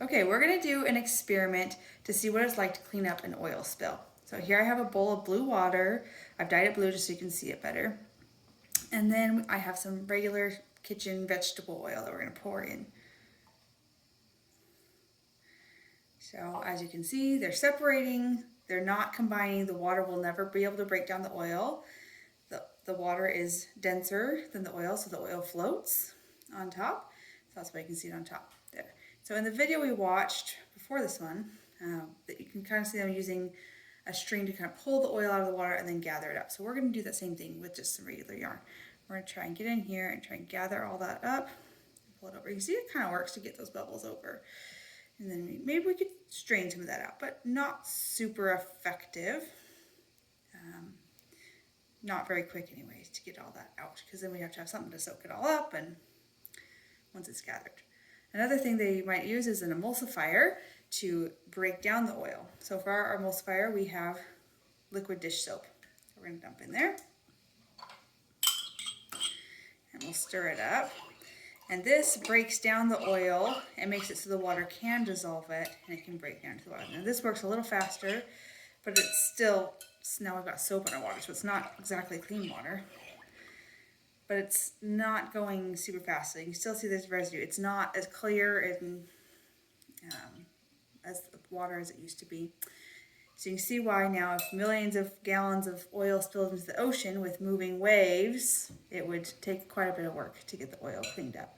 Okay, we're gonna do an experiment to see what it's like to clean up an oil spill. So here I have a bowl of blue water. I've dyed it blue just so you can see it better. And then I have some regular kitchen vegetable oil that we're gonna pour in. So as you can see, they're separating, they're not combining. The water will never be able to break down the oil. The water is denser than the oil, so the oil floats on top. So that's why you can see it on top there. So in the video we watched before this one, that you can kind of see them using a string to kind of pull the oil out of the water and then gather it up. So we're going to do that same thing with just some regular yarn. We're going to try and get in here and try and gather all that up, pull it over. You can see it kind of works to get those bubbles over. And then maybe we could strain some of that out, but not super effective. Not very quick anyways to get all that out, because then we have to have something to soak it all up and once it's gathered. Another thing that you might use is an emulsifier to break down the oil. So for our emulsifier we have liquid dish soap. We're going to dump in there and we'll stir it up. And this breaks down the oil and makes it so the water can dissolve it and it can break down to the water. Now this works a little faster, but it's still, now we've got soap in our water, so it's not exactly clean water. But it's not going super fast, so you can still see there's residue. It's not as clear and as the water as it used to be. So you can see why now, if millions of gallons of oil spilled into the ocean with moving waves, it would take quite a bit of work to get the oil cleaned up.